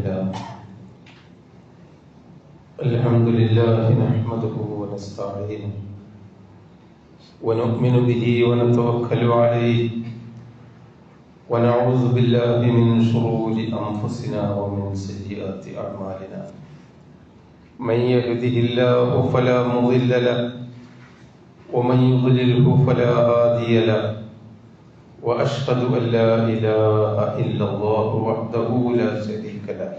لله الحمد لله نحمده ونستعينه ونؤمن به ونتوكل عليه ونعوذ بالله من شرور أنفسنا ومن سيئات أعمالنا من يهده الله فلا مضل له ومن يضلله فلا هادي له وأشهد أن لا إله إلا الله وحده لا شريك له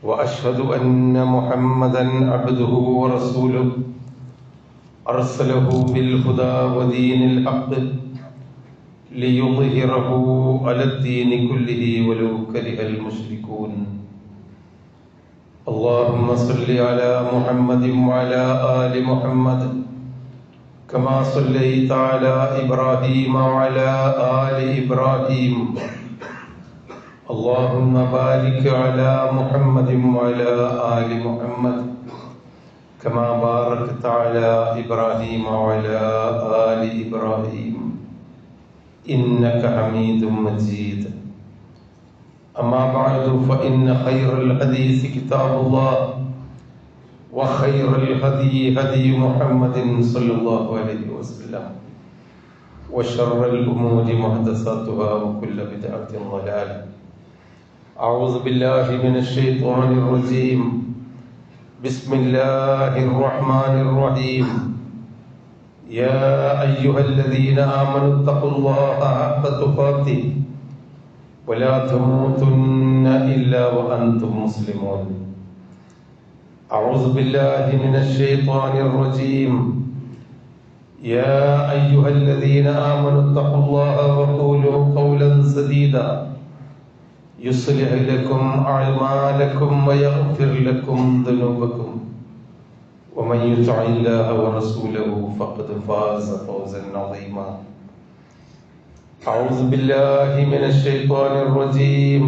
وأشهد أن محمدا عبده ورسوله أرسله بالهدى ودين الحق ليظهره على الدين كله ولو كره المشركون اللهم صل على محمد وعلى آل محمد كما صليت على إبراهيم وعلى آل إبراهيم اللهم بارك على محمد وعلى آل محمد كما باركت على إبراهيم وعلى آل إبراهيم إنك حميد مجيد أما بعد فإن خير الحديث كتاب الله وخير الهدي هدي محمد صلى الله عليه وسلم وشر الأمور محدثاتها وكل بدعة ضلالة أعوذ بالله من الشيطان الرجيم بسم الله الرحمن الرحيم يا أيها الذين آمنوا اتقوا الله حق تقاته ولا تموتن إلا وأنتم مسلمون أعوذ بالله من الشيطان الرجيم يا أيها الذين آمنوا اتقوا الله وقولوا قولا سديدا يصلح لكم أعمالكم ويغفر لكم ذنوبكم ومن يطع الله ورسوله فقد فاز فوزا عظيما أعوذ بالله من الشيطان الرجيم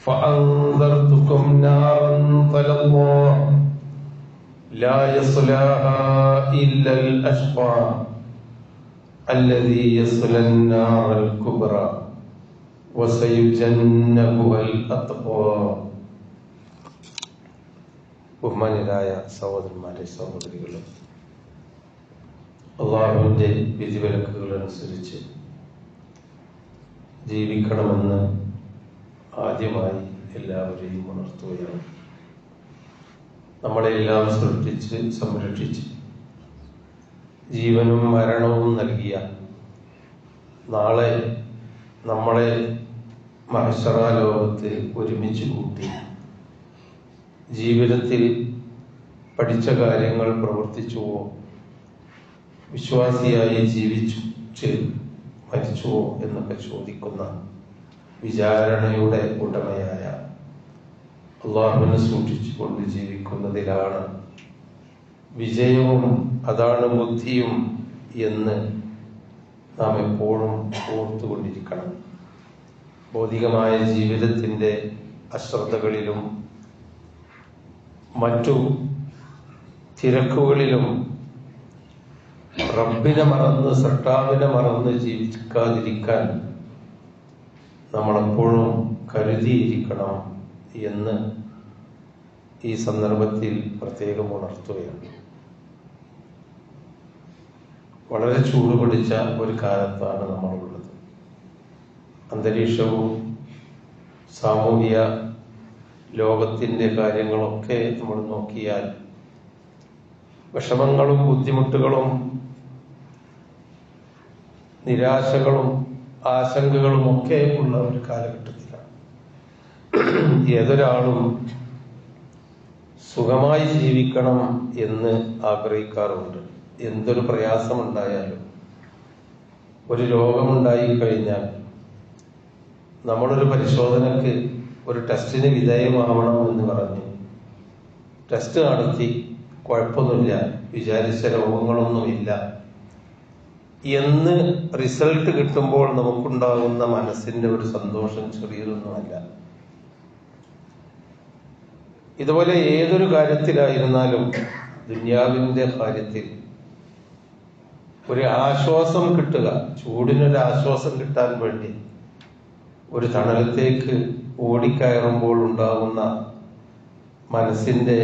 فأنذرتكم نارا تلظى لا يصلاها إلا الأشقى الذي يصلى النار الكبرى وسيجنبها الأتقى. ബഹുമാന്യരായ സഹോദരന്മാരെ സഹോദരികളെ, അള്ളാഹുവിൻ്റെ വിധിവിലക്കുകൾ അനുസരിച്ച് ജീവിക്കണമെന്ന് ആദ്യമായി എല്ലാവരെയും ഉണർത്തുകയാണ്. നമ്മളെല്ലാം സൃഷ്ടിച്ച് സംരക്ഷിച്ച് ജീവനും മരണവും നൽകിയ, നാളെ നമ്മളെ മഹ്ശറ ലോകത്ത് ഒരുമിച്ച് കൂട്ടി ജീവിതത്തിൽ പഠിച്ച കാര്യങ്ങൾ പ്രവർത്തിച്ചുവോ, വിശ്വാസിയായി ജീവിച്ച് മരിച്ചുവോ എന്നൊക്കെ ചോദിക്കുന്ന വിചാരണയുടെ ഉടമയായ അള്ളാഹുവിനെ സൂക്ഷിച്ചുകൊണ്ട് ജീവിക്കുന്നതിലാണ് വിജയവും അതാണ് ബുദ്ധിയും എന്ന് നാം എപ്പോഴും ഓർത്തുകൊണ്ടിരിക്കണം. ഭൗതികമായ ജീവിതത്തിൻ്റെ അശ്രദ്ധകളിലും മറ്റു തിരക്കുകളിലും റബ്ബിനെ മറന്ന് സൃഷ്ടാവിനെ മറന്ന് ജീവിക്കാതിരിക്കാൻ നമ്മളെപ്പോഴും കരുതിയിരിക്കണം എന്ന് ഈ സന്ദർഭത്തിൽ പ്രത്യേകം ഉണർത്തുകയാണ്. വളരെ ചൂടുപിടിച്ച ഒരു കാലത്താണ് നമ്മളുള്ളത്. അന്തരീക്ഷവും സാമൂഹിക ലോകത്തിൻ്റെ കാര്യങ്ങളൊക്കെ നമ്മൾ നോക്കിയാൽ വിഷമങ്ങളും ബുദ്ധിമുട്ടുകളും നിരാശകളും ആശങ്കകളും ഒക്കെ ഉള്ള ഒരു കാലഘട്ടത്തിലാണ്. ഏതൊരാളും സുഖമായി ജീവിക്കണം എന്ന് ആഗ്രഹിക്കാറുണ്ട്. എന്തൊരു പ്രയാസമുണ്ടായാലും, ഒരു രോഗമുണ്ടായി കഴിഞ്ഞാൽ നമ്മളൊരു പരിശോധനക്ക്, ഒരു ടെസ്റ്റിന് വിധേയമാവണം എന്ന് പറഞ്ഞ് ടെസ്റ്റ് നടത്തി കുഴപ്പമൊന്നുമില്ല, വിചാരിച്ച രോഗങ്ങളൊന്നുമില്ല എന്ന് റിസൾട്ട് കിട്ടുമ്പോൾ നമുക്കുണ്ടാകുന്ന മനസ്സിന്റെ ഒരു സന്തോഷം ചെറിയതൊന്നുമല്ല. ഇതുപോലെ ഏതൊരു കാര്യത്തിലായിരുന്നാലും ദുനിയാവിന്റെ കാര്യത്തിൽ ഒരു ആശ്വാസം കിട്ടുക, ചൂടിനൊരു ആശ്വാസം കിട്ടാൻ വേണ്ടി ഒരു തണലത്തേക്ക് ഓടിക്കയറുമ്പോൾ ഉണ്ടാകുന്ന മനസ്സിന്റെ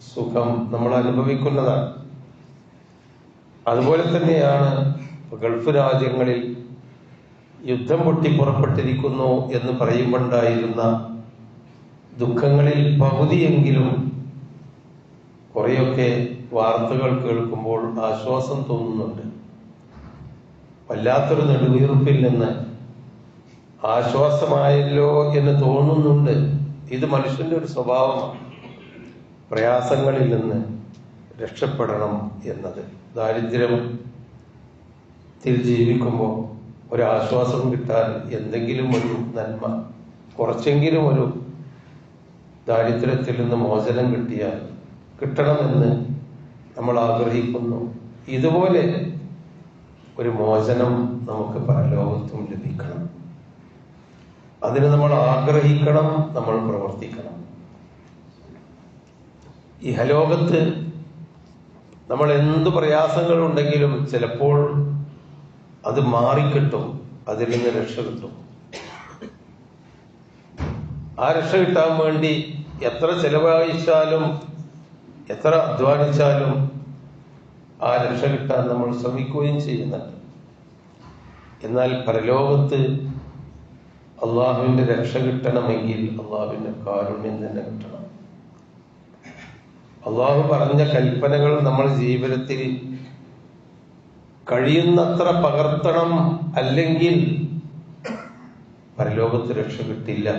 സുഖം നമ്മൾ അനുഭവിക്കുന്നതാണ്. അതുപോലെ തന്നെയാണ് ഗൾഫ് രാജ്യങ്ങളിൽ യുദ്ധം പൊട്ടി പുറപ്പെട്ടിരിക്കുന്നു എന്ന് പറയുമ്പോണ്ടായിരുന്ന ദുഃഖങ്ങളിൽ പകുതിയെങ്കിലും കുറെയൊക്കെ വാർത്തകൾ കേൾക്കുമ്പോൾ ആശ്വാസം തോന്നുന്നുണ്ട്. വല്ലാത്തൊരു നെടുവീർപ്പിൽ നിന്ന് ആശ്വാസമായല്ലോ എന്ന് തോന്നുന്നുണ്ട്. ഇത് മനുഷ്യന്റെ ഒരു സ്വഭാവമാണ്, പ്രയാസങ്ങളിൽ നിന്ന് രക്ഷപ്പെടണം എന്നത്. ദാരിദ്ര്യത്തിൽ ജീവിക്കുമ്പോൾ ഒരാശ്വാസം കിട്ടാൻ എന്തെങ്കിലും ഒരു നന്മ, കുറച്ചെങ്കിലും ഒരു ദാരിദ്ര്യത്തിൽ നിന്ന് മോചനം കിട്ടണമെന്ന് നമ്മൾ ആഗ്രഹിക്കുന്നു. ഇതുപോലെ ഒരു മോചനം നമുക്ക് പരലോകത്തും ലഭിക്കണം. അതിന് നമ്മൾ ആഗ്രഹിക്കണം, നമ്മൾ പ്രവർത്തിക്കണം. ഇഹലോകത്ത് നമ്മൾ എന്ത് പ്രയാസങ്ങളുണ്ടെങ്കിലും ചിലപ്പോൾ അത് മാറിക്കിട്ടും, അതിൽ നിന്ന് രക്ഷ കിട്ടും. ആ രക്ഷ കിട്ടാൻ വേണ്ടി എത്ര ചെലവഴിച്ചാലും എത്ര അധ്വാനിച്ചാലും ആ രക്ഷ കിട്ടാൻ നമ്മൾ ശ്രമിക്കുകയും ചെയ്യുന്നുണ്ട്. എന്നാൽ പരലോകത്ത് അള്ളാഹുവിന്റെ രക്ഷ കിട്ടണമെങ്കിൽ അള്ളാഹുവിന്റെ കാരുണ്യം തന്നെ കിട്ടണം. അള്ളാഹു പറഞ്ഞ കൽപ്പനകൾ നമ്മൾ ജീവിതത്തിൽ കഴിയുന്നത്ര പകർത്തണം, അല്ലെങ്കിൽ പരലോകത്ത് രക്ഷ കിട്ടില്ല.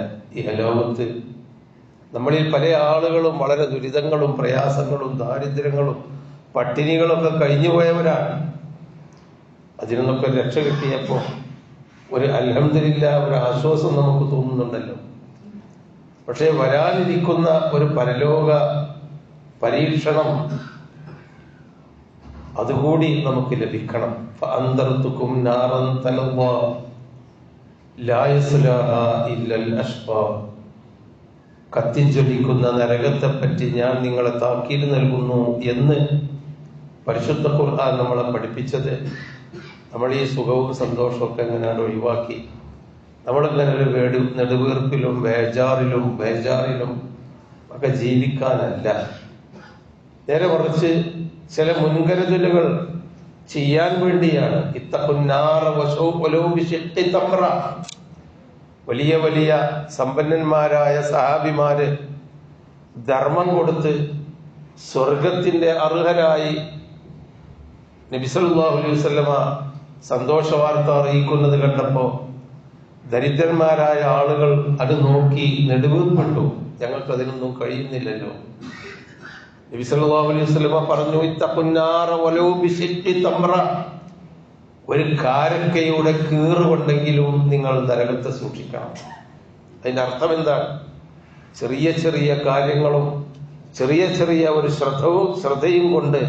ഇഹലോകത്ത് നമ്മളിൽ പല ആളുകളും വളരെ ദുരിതങ്ങളും പ്രയാസങ്ങളും ദാരിദ്ര്യങ്ങളും പട്ടിണികളൊക്കെ കഴിഞ്ഞുപോയവരാണ്. അതിൽ നിന്നൊക്കെ രക്ഷ കിട്ടിയപ്പോൾ ഒരു അൽഹംദുലില്ലാ, ഒരു ആശ്വാസം നമുക്ക് തോന്നുന്നുണ്ടല്ലോ. പക്ഷെ വരാനിരിക്കുന്ന ഒരു പരലോക പരീക്ഷണം അതുകൂടി നമുക്ക് ലഭിക്കണം. ഫഅൻദർതുകും നാറൻ തലവാ ലാ യസ്ലാഹാ ഇല്ലൽ അഷ്ഖാ. കത്തിജ്വലിക്കുന്ന നരകത്തെ പറ്റി ഞാൻ നിങ്ങളെ താക്കീത് നൽകുന്നു എന്ന് പരിശുദ്ധ ഖുർആൻ നമ്മളെ പഠിപ്പിച്ചത്. നമ്മൾ ഈ സുഖവും സന്തോഷവും ഒക്കെ എങ്ങനെയാണ് ഒഴിവാക്കി നമ്മളിങ്ങനെ ഒരു നെടുവീർപ്പിലും ബേജാറിലും ഒക്കെ ജീവിക്കാനല്ല. നേരെ മറിച്ച് ചില മുൻകരുതലുകൾ ചെയ്യാൻ വേണ്ടിയാണ്. ഇത്തഖുന്നാറ വലൗ ബിശിഖ്ഖി തംറ. വലിയ വലിയ സമ്പന്നന്മാരായ സഹാബിമാര് ധർമ്മം കൊടുത്ത് സ്വർഗത്തിന്റെ അർഹരായി നബി സല്ലല്ലാഹു അലൈഹി വസല്ലമ സന്തോഷ വാർത്ത അറിയിക്കുന്നത് കണ്ടപ്പോ ദരിദ്രന്മാരായ ആളുകൾ അത് നോക്കി നെടുവീർപ്പെട്ടു. ഞങ്ങൾക്ക് അതിനൊന്നും കഴിയുന്നില്ലല്ലോ. നബി സല്ലല്ലാഹു അലൈഹി വസല്ലമ പറഞ്ഞു, ഇത്തഖുന്നാറ വലൗ ബിശിഖ്ഖി തംറ. ഒരു കാരക്കയുടെ കീറുകൊണ്ടെങ്കിലും നിങ്ങൾ നരകത്തെ സൂക്ഷിക്കണം. അതിന്റെ അർത്ഥം എന്താണ്? ചെറിയ ചെറിയ കാര്യങ്ങളും ചെറിയ ചെറിയ ഒരു ശ്രദ്ധയും കൊണ്ട്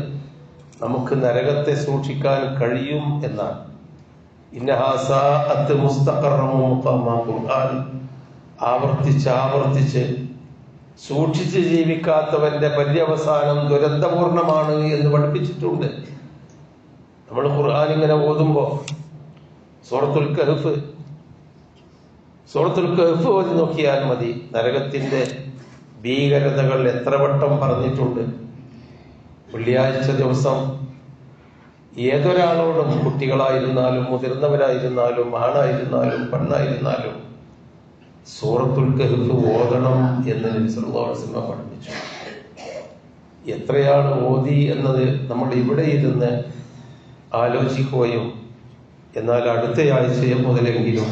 നമുക്ക് നരകത്തെ സൂക്ഷിക്കാൻ കഴിയും എന്നാണ്. ഇന്നഹാ സാഅത്ത് മുസ്തഖറൻ മുഖാമാ. ഖുർആൻ ആവർത്തിച്ച് സൂക്ഷിച്ച് ജീവിക്കാത്തവന്റെ പര്യവസാനം ദുരന്തപൂർണമാണ് എന്ന് പഠിപ്പിച്ചിട്ടുണ്ട്. നമ്മൾ ഖുർആൻ ഇങ്ങനെ ഓതുമ്പോ സൂറത്തുൽ കഹ്ഫ് ഓതി നോക്കിയാൽ മതി. നരകത്തിന്റെ ഭീകരതകൾ എത്ര വട്ടം പറഞ്ഞിട്ടുണ്ട്. വെള്ളിയാഴ്ച ദിവസം ഏതൊരാളോടും, കുട്ടികളായിരുന്നാലും മുതിർന്നവരായിരുന്നാലും ആണായിരുന്നാലും പെണ്ണായിരുന്നാലും സൂറത്തുൽ കഹ്ഫ് ഓതണം എന്ന് നബി സല്ലല്ലാഹു അലൈഹി വസല്ലം പഠിപ്പിച്ചു. എത്രയാണ് ഓതി എന്നത് നമ്മൾ ഇവിടെ ഇരുന്ന് ആലോചിക്കുകയും എന്നാൽ അടുത്ത ആഴ്ച മുതലെങ്കിലും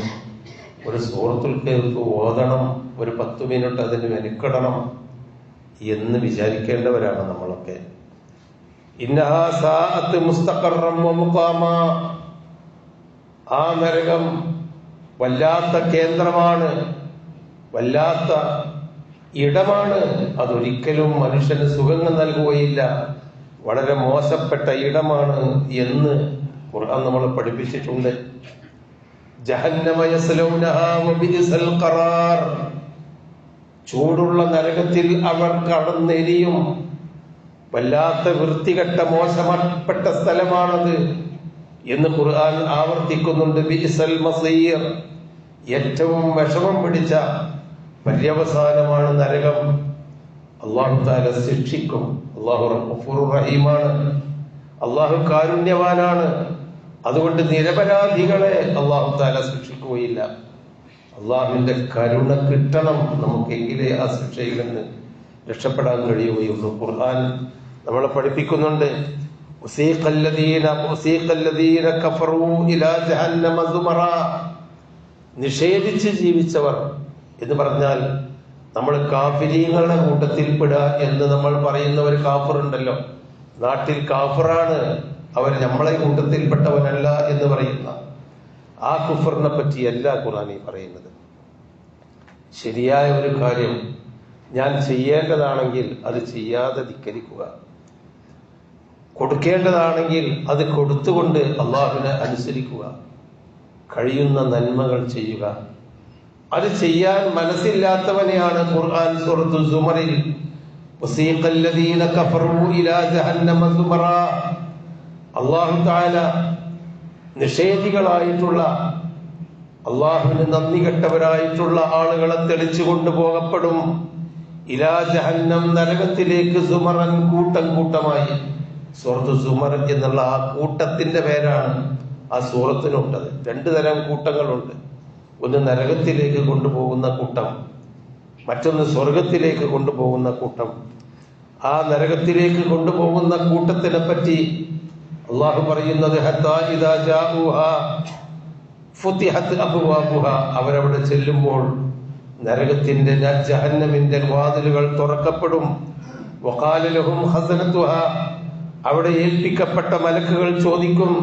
ഒരു സൂറത്തുൽ കഹ്ഫ് ഓതണം, ഒരു 10 മിനിറ്റ് അതിന് മെനക്കെടണം എന്ന് വിചാരിക്കേണ്ടവരാണ് നമ്മളൊക്കെ. ഇന്നഹാ സാഅത്ത് മുസ്തഖറൻ വമുഖാമാ. ആ നരകം വല്ലാത്ത കേന്ദ്രമാണ്, വല്ലാത്ത ഇടമാണ്. അതൊരിക്കലും മനുഷ്യന് സുഖങ്ങൾ നൽകുകയില്ല, വളരെ മോശപ്പെട്ട ഇടമാണ് എന്ന് ഖുർആൻ നമ്മളെ പഠിപ്പിച്ചിട്ടുണ്ട്. ജഹന്നമ യസ്ലൗനഹാ വബിഇസൽ ഖറാർ. ചൂടുള്ള നരകത്തിൽ അവർ കടന്നെരിയും. വല്ലാത്ത വൃത്തികെട്ട മോശപ്പെട്ട സ്ഥലമാണത് എന്ന് ഖുർആൻ ആവർത്തിക്കുന്നുണ്ട്. ബിഇസൽ മസീർ. ഏറ്റവും വിഷമം പിടിച്ച പര്യവസാനമാണ് നരകം. അല്ലാഹു തആല ശിക്ഷിക്കും. അല്ലാഹു ഗഫൂറുർ റഹീമാണ്. അല്ലാഹു കാരുണ്യവാനാണ്. അതുകൊണ്ട് നിരപരാധികളെ അല്ലാഹു തആല ശിക്ഷിക്കുകയില്ല. അല്ലാഹുവിന്റെ കരുണ കിട്ടണം നമുക്കെങ്കിലേ ആ ശിക്ഷയിൽ നിന്ന് രക്ഷപ്പെടാൻ കഴിയുകയുള്ളൂ. ഖുർആൻ നമ്മളെ പഠിപ്പിക്കുന്നുണ്ട്, നിഷേധിച്ച് ജീവിച്ചവർ എന്ന് പറഞ്ഞാൽ നമ്മൾ കാഫിരീങ്ങളുടെ കൂട്ടത്തിൽപ്പെടുക എന്ന് നമ്മൾ പറയുന്ന ഒരു കാഫറുണ്ടല്ലോ, നാട്ടിൽ കാഫറാണ് അവർ, നമ്മളെ കൂട്ടത്തിൽപ്പെട്ടവനല്ല എന്ന് പറയുന്ന ആ കുഫറിനെ പറ്റിയല്ല ഖുർആൻ പറയുന്നത്. ശരിയായ ഒരു കാര്യം ഞാൻ ചെയ്യേണ്ടതാണെങ്കിൽ അത് ചെയ്യാതെ ധിക്കരിക്കുക, കൊടുക്കേണ്ടതാണെങ്കിൽ അത് കൊടുത്തുകൊണ്ട് അള്ളാഹുവിനെ അനുസരിക്കുക, കഴിയുന്ന നന്മകൾ ചെയ്യുക. അത് ചെയ്യാൻ മനസ്സില്ലാത്തവനെയാണ് ഖുർആൻ സൂറത്തുൽ സുമറിൽ വസീഖല്ലദീന കഫറൂ ഇലാ ജഹന്നമ സുമറാ, അല്ലാഹു തആല നിഷേധികളായിട്ടുള്ള അള്ളാഹുവിന് നന്ദി കെട്ടവരായിട്ടുള്ള ആളുകളെ തെളിച്ചു കൊണ്ടുപോകപ്പെടും. ഇലാ ജഹന്നം, നരകത്തിലേക്ക്, സുമറൻ, കൂട്ടം കൂട്ടമായി. സൂറത്ത് സുമർ എന്നുള്ള ആ കൂട്ടത്തിന്റെ പേരാണ് ആ സൂറത്തിനുള്ളത്. 2 തരം കൂട്ടങ്ങളുണ്ട്. ഒന്ന് നരകത്തിലേക്ക് കൊണ്ടുപോകുന്ന കൂട്ടം, മറ്റൊന്ന് സ്വർഗത്തിലേക്ക് കൊണ്ടുപോകുന്ന കൂട്ടം. ആ നരകത്തിലേക്ക് കൊണ്ടുപോകുന്ന കൂട്ടത്തിനെ പറ്റി അള്ളാഹു പറയുന്നത്, ഹത്താ ഇദാ ജാഊഹാ ഫുതിഹത് അബ്വാബുഹാ, അവരവിടെ ചെല്ലുമ്പോൾ നരകത്തിന്റെ ജഹന്നമിന്റെ വാതിലുകൾ തുറക്കപ്പെടും. വഖാല ലഹും ഖസനതുഹാ, അവിടെ ഏൽപ്പിക്കപ്പെട്ട മലക്കുകൾ ചോദിക്കും,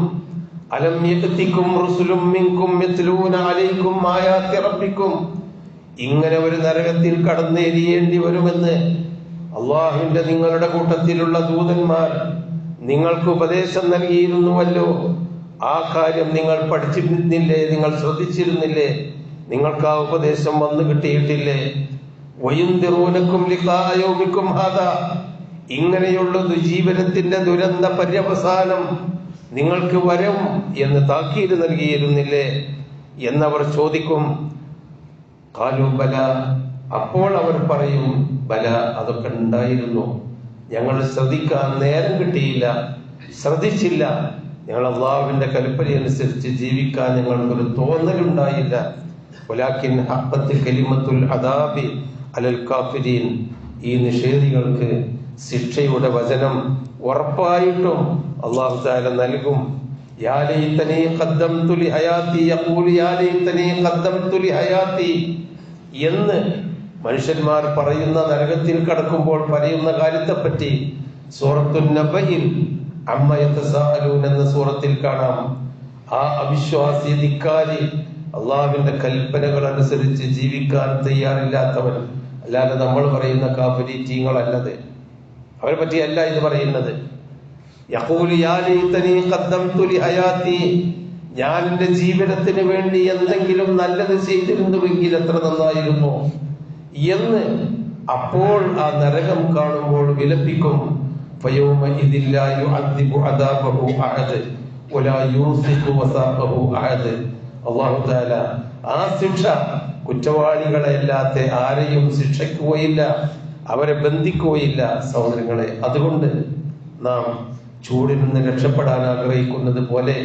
അലം യഅതികും റുസുലും മിൻകും യത്ലൂന അലൈക്കും ആയാതി റബ്ബിക്കും, ഇങ്ങനെ ഒരു നരകത്തിൽ കടന്നേരിയേണ്ടി വരുമെന്ന് അള്ളാഹുവിന്റെ നിങ്ങളുടെ കൂട്ടത്തിലുള്ള ദൂതന്മാർ നിങ്ങൾക്ക് ഉപദേശം നൽകിയിരുന്നുവല്ലോ. ആ കാര്യം നിങ്ങൾ പഠിച്ചിരുന്നില്ലേ? നിങ്ങൾ ശ്രദ്ധിച്ചിരുന്നില്ലേ? നിങ്ങൾക്ക് ആ ഉപദേശം വന്നു കിട്ടിയിട്ടില്ലേ? വയുൻദിറൂനക്കും ലിഖാഅ യൗമിക്കും ഹാദാ, ഇങ്ങനെയുള്ള ജീവനത്തിന്റെ ദുരന്ത പര്യവസാനം നിങ്ങൾക്ക് വരും എന്ന് താക്കീത് നൽകിയിരുന്നില്ലേ എന്നവർ ചോദിക്കും. ഖാലൂ ബല, അപ്പോൾ അവർ പറയും, ബല, അതൊക്കെ ഉണ്ടായിരുന്നു, ഞങ്ങൾ ശ്രദ്ധിക്കാൻ നേരം കിട്ടിയില്ല, ശ്രദ്ധിച്ചില്ല, ഞങ്ങൾ അള്ളാഹുവിന്റെ കൽപ്പനയനുസരിച്ച് ജീവിക്കാൻ ഞങ്ങൾക്കൊരു തോന്നലുണ്ടായില്ല. വലാകിൻ ഹഖ്ഖത്ത് കലിമത്തുൽ അദാബി അലൽ കാഫിരീൻ, ഈ നിഷേധികൾക്ക് ശിക്ഷയുടെ വചനം ഉറപ്പായിട്ടും അല്ലാഹു തആല നൽകും. യാ ലൈതനി ഖദ്ദംതു ലി ഹയാതി, യഖൂലു യാ ലൈതനി ഖദ്ദംതു ലി ഹയാതി എന്ന് മനുഷ്യന്മാർ പറയുന്ന, നരകത്തിൽ കടക്കുമ്പോൾ പറയുന്ന കാര്യത്തെപ്പറ്റി സൂറത്തുൻ നബയിൽ അമ്മ യതസാഅലൂൻ എന്ന സൂറത്തിൽ കാണാം. ആ അവിശ്വാസി, ധിക്കാരി, അള്ളാഹുവിന്റെ കൽപ്പനകൾ അനുസരിച്ച് ജീവിക്കാൻ തയ്യാറില്ലാത്തവൻ, അല്ലാതെ നമ്മൾ പറയുന്ന കാഫിരീങ്ങളല്ലത്, അവരെ പറ്റിയല്ല ഇത് പറയുന്നത്. യഖൂലു യാ ലൈതനി ഖദ്ദംതു ലി ഹയാതി, ഞാൻ എന്റെ ജീവിതത്തിന് വേണ്ടി എന്തെങ്കിലും നല്ലത് ചെയ്തിരുന്നുവെങ്കിൽ എത്ര നന്നായിരുന്നു എന്ന് അപ്പോൾ ആ നരകം കാണുമ്പോൾ വിലപിക്കും. ഫയൗമഇദിൻ ലാ യുഅദ്ദിബു അദാബഹു അഹദ് വലാ യൂസിഖു വസാഖഹു അഹദ്. അല്ലാഹു തആല ആ ശിക്ഷ കുറ്റവാളികളെ അല്ലാത്ത ആരെയും ശിക്ഷിക്കുകയില്ല, അവരെ ബന്ധിക്കുകയില്ല. സഹോദരങ്ങളെ, അതുകൊണ്ട് നാം ചൂടിൽ നിന്ന് രക്ഷപ്പെടാൻ ആഗ്രഹിക്കുന്നത് പോലെ,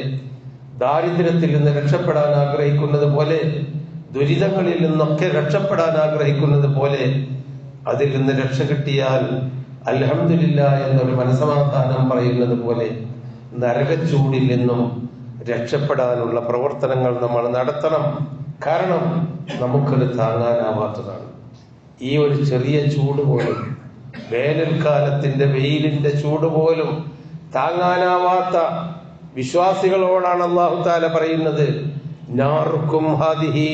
ദാരിദ്ര്യത്തിൽ നിന്ന് രക്ഷപ്പെടാൻ ആഗ്രഹിക്കുന്നത് പോലെ, ദുരിതങ്ങളിൽ നിന്നൊക്കെ രക്ഷപ്പെടാൻ ആഗ്രഹിക്കുന്നത് പോലെ, അതിൽ നിന്ന് രക്ഷ കിട്ടിയാൽ അൽഹംദുലില്ലാഹ് എന്നൊരു മനസമാധാനം പറയുന്നത് പോലെ നരകച്ചൂടിൽ നിന്നും രക്ഷപ്പെടാനുള്ള പ്രവർത്തനങ്ങൾ നമ്മൾ നടത്തണം. കാരണം നമുക്കത് താങ്ങാനാവാത്തതാണ്. ഈ ഒരു ചെറിയ ചൂട് പോലും, വേനൽക്കാലത്തിന്റെ വെയിലിന്റെ ചൂട് പോലും താങ്ങാനാവാത്ത വിശ്വാസികളോടാണ് അല്ലാഹു തആല പറയുന്നത്, നാറുക്കും ഹാദിഹി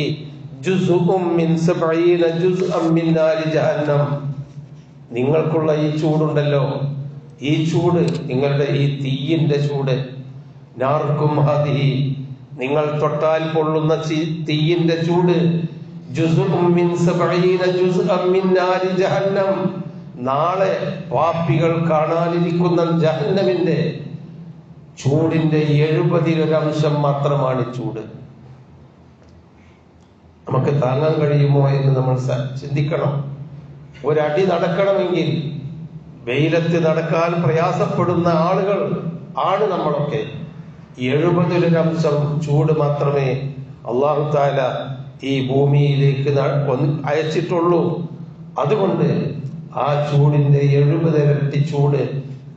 ജുസ്ഉം മിൻ 70 ജുസ്അൻ മിൻ നാരി ജഹന്നം. നിങ്ങൾക്കുള്ള ഈ ചൂടുണ്ടല്ലോ, ഈ ചൂട്, നിങ്ങളുടെ ഈ തീയിന്റെ ചൂട്, നാറുക്കും ഹാദിഹി, നിങ്ങൾ തൊട്ടാൽ പൊള്ളുന്ന തീയിന്റെ ചൂട്, ജുസ്ഉം മിൻ 70 ജുസ്അൻ മിൻ നാരി ജഹന്നം, നാളെ പാപികൾ കാണാനിരിക്കുന്ന ജഹന്നമിന്റെ ചൂടിന്റെ 70% മാത്രമാണ് ചൂട്. നമുക്ക് താങ്ങാൻ കഴിയുമോ എന്ന് നമ്മൾ ചിന്തിക്കണം. ഒരടി നടക്കണമെങ്കിൽ വെയിലത്ത് നടക്കാൻ പ്രയാസപ്പെടുന്ന ആളുകൾ ആണ് നമ്മളൊക്കെ. 70% ചൂട് മാത്രമേ അല്ലാഹു തആല ഈ ഭൂമിയിലേക്ക് അയച്ചിട്ടുള്ളൂ. അതുകൊണ്ട് ആ ചൂടിന്റെ 70 ഇരട്ടി ചൂട്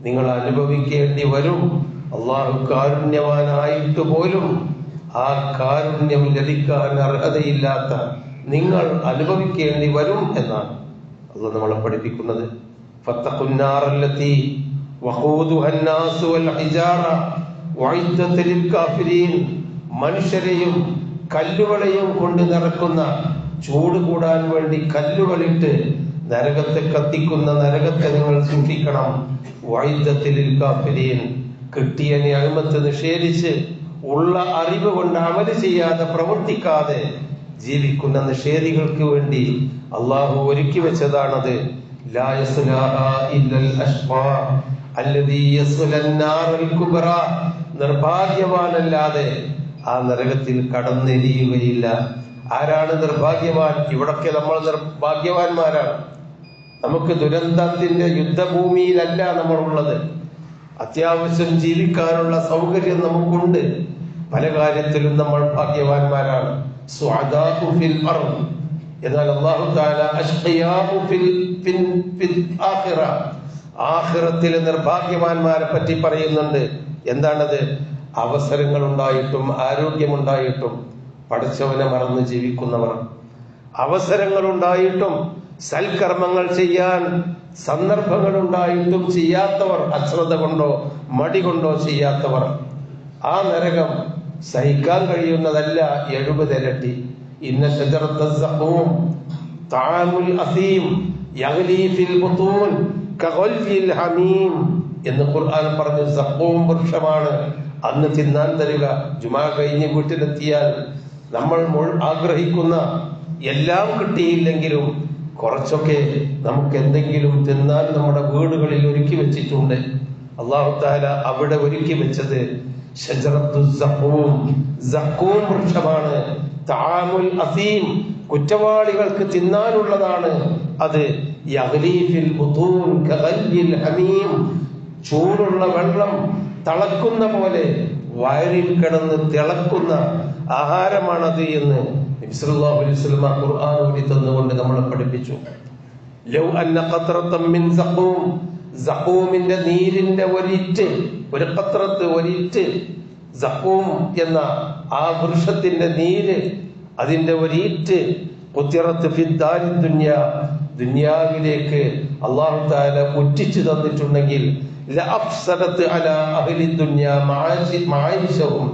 നിങ്ങൾ അനുഭവിക്കേണ്ടി വരും. അല്ലാഹു കാരുണ്യവാനായിട്ട് പോലും ആ കാരുണ്യം ലഭിക്കാൻ അർഹതയില്ലാത്ത നിങ്ങൾ അനുഭവിക്കേണ്ടി വരും എന്നാണ് അല്ലാഹു നമ്മളെ പഠിപ്പിക്കുന്നത്. ഫത്തഖുന്നാറല്ലതി വഖൂദുഹന്നാസു വൽ ഹിജാറ വഇദ്ദത ലിൽ കാഫിരീൻ. മനുഷ്യരെയും കല്ലുകളെയും കൊണ്ട് നിറക്കുന്ന, ചൂട് കൂടാൻ വേണ്ടി കല്ലുകളിട്ട് നരകത്തെ കത്തിക്കുന്ന നരകത്തെ നിങ്ങൾ സൂക്ഷിക്കണം. വഇദ്ദത ലിൽ കാഫിരീൻ. കിട്ടിയ നിഅമത്ത് നിഷേധിച്ച് ഉള്ള അറിവ് കൊണ്ട് അമല് ചെയ്യാതെ പ്രവർത്തിക്കാതെ ജീവിക്കുന്ന നിഷേധികൾക്ക് വേണ്ടി അള്ളാഹു ഒരുക്കി വെച്ചതാണത്. ലാ യസ്ലാഹാ ഇല്ലൽ അശ്ഖാ അല്ലദീ യസ്ലൻ നാറൽ കുബ്രാ. നിർഭാഗ്യവാനല്ലാതെ ആ നരകത്തിൽ കടന്നെരിയുകയില്ല. ആരാണ് നിർഭാഗ്യവാൻ? ഇവിടൊക്കെ നമ്മൾ നിർഭാഗ്യവാന്മാരാണ്. നമുക്ക് ദുരന്തത്തിന്റെ യുദ്ധഭൂമിയിലല്ല നമ്മൾ ഉള്ളത്. അത്യാവശ്യം ജീവിക്കാനുള്ള സൗകര്യം നമുക്കുണ്ട്. പല കാര്യത്തിലും നമ്മൾ ഭാഗ്യവാന്മാരാണ്. സുഅദാഉ ഫിൽ അർദ്. എന്നാൽ അല്ലാഹു തആല അശ്ഖിയാഉ ഫിൽ ആഖിറ. ആഖിറത്തിലെ നിർഭാഗ്യവാന്മാരെ പറ്റി പറയുന്നുണ്ട്. എന്താണത്? അവസരങ്ങൾ ഉണ്ടായിട്ടും ആരോഗ്യമുണ്ടായിട്ടും പടച്ചവനെ മറന്ന് ജീവിക്കുന്നവർ. അവസരങ്ങൾ ഉണ്ടായിട്ടും സൽക്കർമ്മങ്ങൾ ചെയ്യാൻ സന്ദർഭങ്ങൾ ഉണ്ടായിട്ടും ചെയ്യാത്തവർ, അശ്രദ്ധ കൊണ്ടോ മടി കൊണ്ടോ ചെയ്യാത്തവർ. ആ നരകം സഹിക്കാൻ കഴിയുന്നതല്ല 70 ഇരട്ടി. ഇന്ന ശജറത്ത സഖൂം തആമുൽ അസീം യഗ്ലി ഫിൽ ബുതൂൻ കഗൽയിൽ ഹമീം എന്ന് ഖുർആൻ പറഞ്ഞു. സഖൂം വൃക്ഷമാണ് അന്ന് തിന്നാൻ തരിക. ജുമാ കഴിഞ്ഞ് വീട്ടിലെത്തിയാൽ നമ്മൾ ആഗ്രഹിക്കുന്ന എല്ലാം കിട്ടിയില്ലെങ്കിലും കുറച്ചൊക്കെ നമുക്ക് എന്തെങ്കിലും തിന്നാൻ നമ്മുടെ വീടുകളിൽ ഒരുക്കി വെച്ചിട്ടുണ്ട്. അല്ലാഹു തആല അവിടെ ഒരുക്കി വെച്ചത് ശജറത്തു സഖൂം, സഖൂം വൃക്ഷമാണ്. തആമുൽ അസീം, കുറ്റവാളികൾക്ക് തിന്നാനുള്ളതാണ് അത്. യഗ്ലി ഫിൽ ബുതൂൻ കഗൽയിൽ ഹമീം, ചൂടുള്ള വെള്ളം തിളക്കുന്ന പോലെ വയറിൽ കിടന്ന് തിളക്കുന്ന ആഹാരമാണത് എന്ന് നബി സല്ലല്ലാഹു അലൈഹി വസല്ലം ഖുർആൻ ഓതി തന്നുകൊണ്ട് നമ്മളെ പഠിപ്പിച്ചു. ലൗ അന്ന ഖത്രതൻ മിൻ സഖൂം, സഖൂമിന്റെ നീരിന്റെ ഒരിറ്റ്, ഒരു ഖത്രത്ത്, ഒരിറ്റ് സഖൂം എന്ന ആ വൃക്ഷത്തിന്റെ നീര്, അതിന്റെ ഒരിറ്റ് ഖുതിറത്ത് ഫിദ്ദാരി ദുനിയ, ദുനിയാവിലേക്ക് അല്ലാഹു തആല ഉറ്റിച്ചു തന്നിട്ടുണ്ടെങ്കിൽ ലഅഫ്സദത് അലാ അഹ്ലി ദുനിയ മആയിശഹും,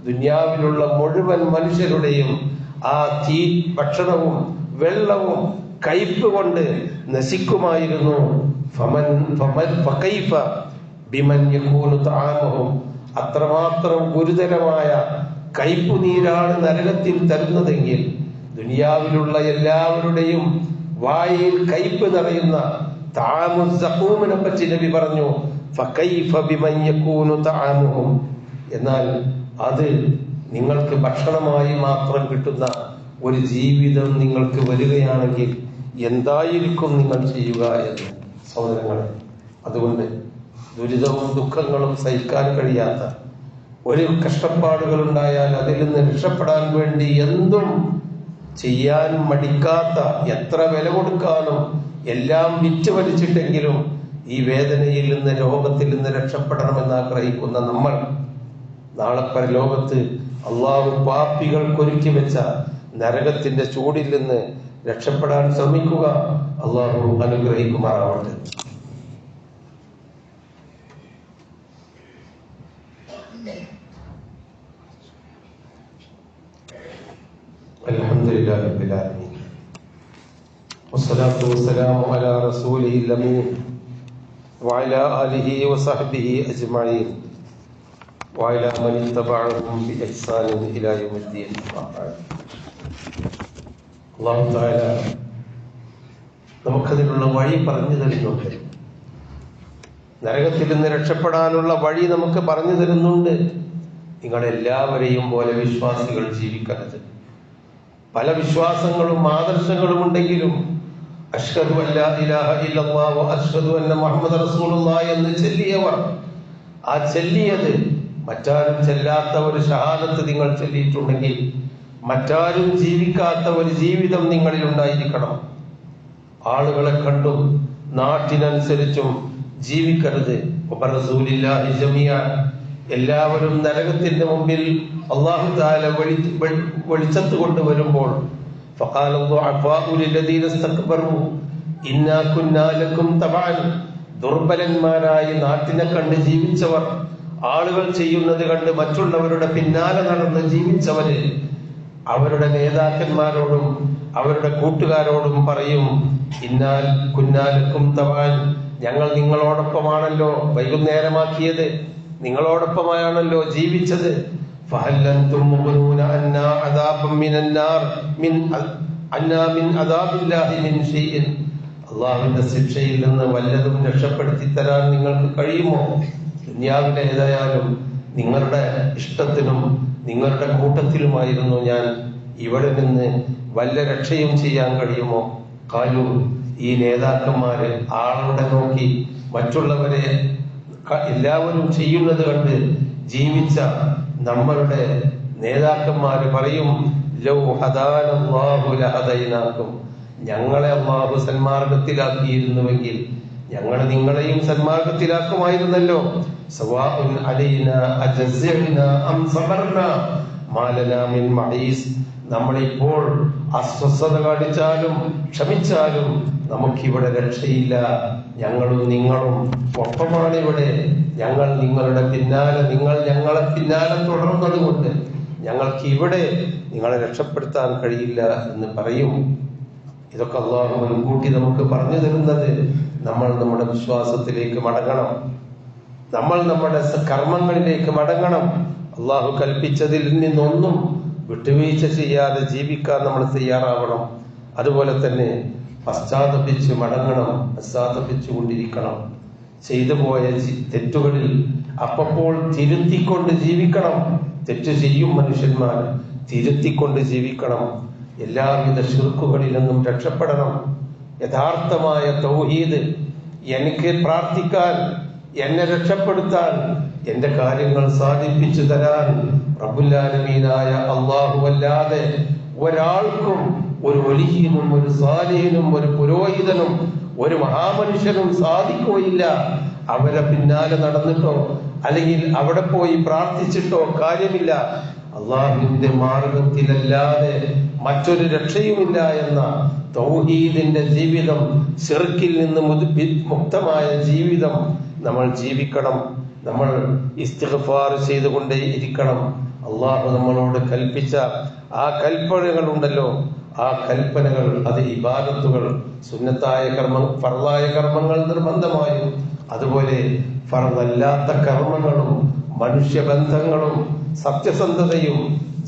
ദുനിയാവിലുള്ള മുഴുവൻ മനുഷ്യരുടെയും ആ ഭക്ഷണവും വെള്ളവും കയ്പ് കൊണ്ട് നശിക്കുമായിരുന്നു. ഫകൈഫ ബിമൻ യകൂനു തആമുഹും, അത്രമാത്രം ഗുരുതരമായ കയ്പു നീരാണ് നരകത്തിൽ തരുന്നതെങ്കിൽ ദുനിയാവിലുള്ള എല്ലാവരുടെയും വായിൽ കയ്പ് നിറയുന്ന തആമു സഖൂമിനെ പറ്റി നബി പറഞ്ഞു. ഫകൈഫ ബിമൻ യകൂനു തആമുഹും, എന്നാൽ അത് നിങ്ങൾക്ക് ഭക്ഷണമായി മാത്രം കിട്ടുന്ന ഒരു ജീവിതം നിങ്ങൾക്ക് വരികയാണെങ്കിൽ എന്തായിരിക്കും നിങ്ങൾ ചെയ്യുക എന്ന് സഹോദരങ്ങളെ. അതുകൊണ്ട് ദുരിതവും ദുഃഖങ്ങളും സഹിക്കാൻ കഴിയാത്ത, ഒരു കഷ്ടപ്പാടുകൾ ഉണ്ടായാൽ അതിൽ നിന്ന് രക്ഷപ്പെടാൻ വേണ്ടി എന്തും ചെയ്യാൻ മടിക്കാത്ത, എത്ര വില കൊടുക്കാനും എല്ലാം വിറ്റ് വലിച്ചിട്ടെങ്കിലും ഈ വേദനയിൽ നിന്ന്, രോഗത്തിൽ നിന്ന് രക്ഷപ്പെടണമെന്ന് ആഗ്രഹിക്കുന്ന നമ്മൾ നാളെ പരലോകത്ത് അള്ളാഹു പാപികൾക്കൊരുക്കി വെച്ച നരകത്തിന്റെ ചൂടിൽ നിന്ന് രക്ഷപ്പെടാൻ ശ്രമിക്കുക. അള്ളാഹു അനുഗ്രഹിക്കുമാറാവട്ടെ. അൽഹംദുലില്ലാഹി റബ്ബിൽ ആലമീൻ വസ്സലാത്തു വസ്സലാമു അലാ റസൂലിഹിൽ അമീൻ വഅലാ ആലിഹി വസഹ്ബിഹി അജ്മഈൻ വഅലാ മൻ ഇത്തബഅഹും ബിഇഹ്സാനിൻ ഇലാ യൗമിദ്ദീൻ. അല്ലാഹു തആല നമുക്കതിനുള്ള വഴി പറഞ്ഞു തരുന്നുണ്ട്. നരകത്തിൽ നിന്ന് രക്ഷപ്പെടാനുള്ള വഴി നമുക്ക് പറഞ്ഞു തരുന്നുണ്ട്. നിങ്ങളെല്ലാവരെയും പോലെ വിശ്വാസികൾ ജീവിക്കരുത്. പല വിശ്വാസങ്ങളും ആദർശങ്ങളും ഉണ്ടെങ്കിലും അഷ്ഹദു അല്ലാ ഇലാഹ ഇല്ലല്ലാഹു വ അഷ്ഹദു അന്ന മുഹമ്മദ റസൂലുള്ളാഹി എന്ന് ചൊല്ലിയവർ, ആ ചൊല്ലിയത് മറ്റാരും ചെല്ലാത്ത ഒരു ഷഹാദത്ത് നിങ്ങൾ ചൊല്ലിയിട്ടുണ്ടെങ്കിൽ മറ്റാരും ജീവിക്കാത്ത ഒരു ജീവിതം നിങ്ങളിൽ ഉണ്ടായിരിക്കണം. ആളുകളെ കണ്ടും നാട്ടിനനുസരിച്ചും ജീവിക്കരുത്. റസൂലില്ലാഹി ജമിയ, എല്ലാവരും നരകത്തിന്റെ മുമ്പിൽ അല്ലാഹു തആല വെളിച്ചത്ത് കൊണ്ടുവരുമ്പോൾ ഫഖാല ദുഅഫാഉ ലില്ലദീന ഇസ്തക്ബറു ഇന്നാ കുന്നാ ലക്കും തബഅൻ, ദുർബലന്മാരായി നാട്ടിനെ കണ്ട് ജീവിച്ചവർ, ആളുകൾ ചെയ്യുന്നത് കണ്ട് മറ്റുള്ളവരുടെ പിന്നാലെ നടന്ന് ജീവിച്ചവര് അവരുടെ നേതാക്കന്മാരോടും അവരുടെ കൂട്ടുകാരോടും പറയും, ഇന്നാൽ കുന്നാലക്കും തബഅൻ, ഞങ്ങൾ നിങ്ങളോടൊപ്പമാണല്ലോ വൈകുന്നേരമാക്കിയത്, നിങ്ങളോടൊപ്പമായാണല്ലോ ജീവിച്ചത്. ഫഹൽ അൻതും മുഗ്നൂന അന്നാ അദാബൻ മിനന്നാർ മിൻ അദാബില്ലാഹി മിൻ ഷൈഇൻ, അല്ലാഹുവിന്റെ ശിക്ഷയിൽ നിന്ന് വല്ലതും രക്ഷപ്പെടുത്തി തരാൻ നിങ്ങൾക്ക് കഴിയുമോ? ദുനിയാവിലെ ഏതായാലും നിങ്ങളുടെ ഇഷ്ടത്തിനും നിങ്ങളുടെ കൂട്ടത്തിലുമായിരുന്നു ഞാൻ, ഇവിടെ നിന്ന് വല്ല രക്ഷയും ചെയ്യാൻ കഴിയുമോ? കാലു, ഈ നേതാക്കന്മാര് ആളുടെ നോക്കി മറ്റുള്ളവരെ എല്ലാവരും ചെയ്യുന്നത് കണ്ട് ജീവിച്ച നമ്മളുടെ നേതാക്കന്മാര് പറയും, ലൗ ഹദാനല്ലാഹു ലഹദൈനാകും, ഞങ്ങളെ അല്ലാഹു സന്മാർഗത്തിലാക്കിയിരുന്നുവെങ്കിൽ ഞങ്ങൾ നിങ്ങളെയും സന്മാർഗത്തിലാക്കുമായിരുന്നല്ലോ. സവാഉൻ അലൈനാ അജസിഅനാ അം സബർനാ മാ ലനാ മിൻ മഹീസ്, നമ്മളിപ്പോൾ അസ്വസ്ഥത കാണിച്ചാലും ക്ഷമിച്ചാലും നമുക്കിവിടെ രക്ഷയില്ല, ഞങ്ങളും നിങ്ങളും ഒപ്പമാണ് ഇവിടെ, ഞങ്ങൾ നിങ്ങളുടെ പിന്നാലെ, നിങ്ങൾ ഞങ്ങളെ പിന്നാലെ തുടർന്നത് കൊണ്ട് ഞങ്ങൾക്ക് ഇവിടെ നിങ്ങളെ രക്ഷപ്പെടുത്താൻ കഴിയില്ല എന്ന് പറയും. ഇതൊക്കെ അല്ലാഹു മുൻകൂട്ടി നമുക്ക് പറഞ്ഞു തരുന്നത് നമ്മൾ നമ്മുടെ വിശ്വാസത്തിലേക്ക് മടങ്ങണം, നമ്മൾ നമ്മുടെ കർമ്മങ്ങളിലേക്ക് മടങ്ങണം. അല്ലാഹു കൽപ്പിച്ചതിൽ നിന്നൊന്നും വിട്ടുവീഴ്ച ചെയ്യാതെ ജീവിക്കാൻ നമ്മൾ തയ്യാറാവണം. അതുപോലെ തന്നെ പശ്ചാത്തപിച്ച് മടങ്ങണം, പശ്ചാത്തപിച്ചുകൊണ്ടിരിക്കണം. ചെയ്തു പോയ തെറ്റുകളിൽ അപ്പോൾ തിരുത്തിക്കൊണ്ട് ജീവിക്കണം. തെറ്റ് ചെയ്യും മനുഷ്യന്മാർ, തിരുത്തിക്കൊണ്ട് ജീവിക്കണം. എല്ലാവിധ ശിർക്കുകളിൽ നിന്നും രക്ഷപ്പെടണം. യഥാർത്ഥമായ തൗഹീദ്, എനിക്ക് പ്രാർത്ഥിക്കാൻ, എന്നെ രക്ഷപ്പെടുത്താൻ, എന്റെ കാര്യങ്ങൾ സാധിപ്പിച്ചു തരാൻ റബ്ബുൽ ആലമീനായ അല്ലാഹുവല്ലാതെ ഒരാൾക്കും, ഒരു വലിയനും ഒരു സാലിഹിനും ഒരു പുരോഹിതനും ഒരു മഹാമനുഷ്യനും സാധിക്കുകയില്ല. അവരെ പിന്നാലെ നടന്നിട്ടോ അല്ലെങ്കിൽ അവിടെ പോയി പ്രാർത്ഥിച്ചിട്ടോ കാര്യമില്ല. അള്ളാഹുവിന്റെ മാർഗത്തിലല്ലാതെ മറ്റൊരു രക്ഷയുമില്ല എന്ന തൗഹീദിന്റെ ജീവിതം, ശിർക്കിൽ നിന്ന് മുക്തമായ ജീവിതം നമ്മൾ ജീവിക്കണം. നമ്മൾ ഇസ്തിഗ്ഫാർ ചെയ്തുകൊണ്ടേ ഇരിക്കണം. അള്ളാഹു നമ്മളോട് കൽപ്പിച്ച ആ കൽപ്പനകൾ ഉണ്ടല്ലോ, ആ കൽപ്പനകൾ, അത് ഇബാദത്തുകൾ, സുന്നത്തായ കർമ്മം, ഫർളായ കർമ്മങ്ങൾ നിർബന്ധമായും, അതുപോലെ ഫർളല്ലാത്ത കർമ്മങ്ങളും മനുഷ്യബന്ധങ്ങളും സത്യസന്ധതയും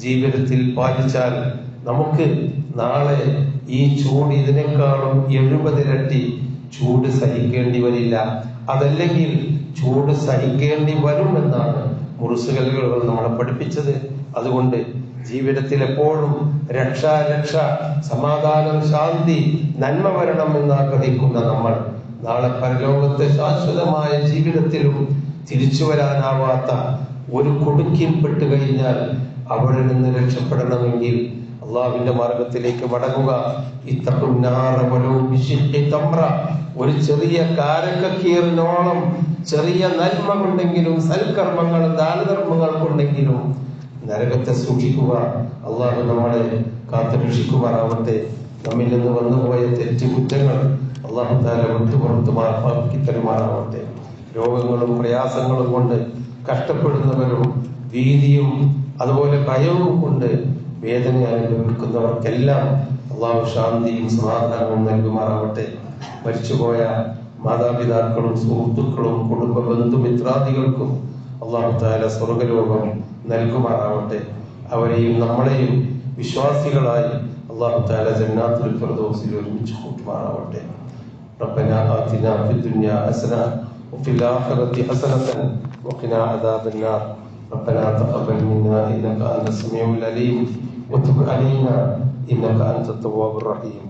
ജീവിതത്തിൽ പാലിച്ചാൽ നമുക്ക് നാളെ ഈ ചൂട് ഇതിനേക്കാളും 70 ഇരട്ടി ചൂട് സഹിക്കേണ്ടി വരില്ല. അതല്ലെങ്കിൽ ചൂട് സഹിക്കേണ്ടി വരുമെന്നാണ് മുർസലുകൾ നമ്മളെ പഠിപ്പിച്ചത്. അതുകൊണ്ട് ജീവിതത്തിൽ എപ്പോഴും രക്ഷ, സമാധാനം, ശാന്തി, നന്മ വരണം എന്ന് ആഗ്രഹിക്കുന്ന നമ്മൾ നാളെ പരലോകത്തെ ശാശ്വതമായ ജീവിതത്തിലും തിരിച്ചു വരാനാവാത്ത ഒരു കുടുക്കിൽ പെട്ടു കഴിഞ്ഞാൽ അവിടെ നിന്ന് രക്ഷപ്പെടണമെങ്കിൽ അള്ളാഹുവിന്റെ മാർഗത്തിലേക്ക് മടങ്ങുക. ഒരു ചെറിയ കാരക്കീറിനോളം ചെറിയ നന്മ കൊണ്ടെങ്കിലും, സൽക്കർമ്മങ്ങൾ, ദാനധർമ്മങ്ങൾ കൊണ്ടെങ്കിലും നരകത്തെ സൂക്ഷിക്കുക. അള്ളാഹു നമ്മളെ കാത്തുരക്ഷിക്കുമാറാവട്ടെ. നമ്മിൽ നിന്ന് വന്നുപോയ തെറ്റുകുറ്റങ്ങൾ അള്ളാഹു തആല വിട്ടുപുറത്ത് മാപ്പാക്കി തരുമാറാവട്ടെ. രോഗങ്ങളും പ്രയാസങ്ങളും കൊണ്ട് കഷ്ടപ്പെടുന്നവരും ഭീതിയും അതുപോലെ ഭയവും കൊണ്ട് വേദന അനുഭവിക്കുന്നവർക്കെല്ലാം അള്ളാഹു ശാന്തിയും സമാധാനവും നൽകുമാറാവട്ടെ. മരിച്ചുപോയ മാതാപിതാക്കളും സുഹൃത്തുക്കളും കുടുംബ ബന്ധുമിത്രാദികൾക്കും അള്ളാഹു തആല സ്വർഗ്ഗലോകം നൽകുമാറാവട്ടെ. അവരെയും നമ്മളെയും വിശ്വാസികളായി അള്ളാഹു തആല ജന്നാത്തുൽ ഫിർദൗസിൽ ഒരുമിച്ച് കൂട്ടുമാറാവട്ടെ. റബ്ബനാ ആതിനാ ഫിദ്ദുനിയാ ഹസന വഫിൽ ആഖിറതി ഹസനതൻ വഖിനാ അദാബന്നാർ. ربنا تقبل منا إنك أنت السميع العليم وتب علينا ഇന്നക അൻത തവ്വാബുർ റഹീം.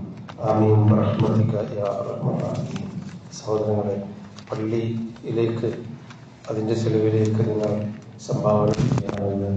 ആമീൻ ബിറഹ്മതിക യാ അർഹമർ റഹീമീൻ. സഹോദരങ്ങളെ, പള്ളിയിലേക്ക് അതിൻ്റെ ചെലവിലേക്ക് നിങ്ങൾ സംഭാവന ചെയ്യാമെന്ന്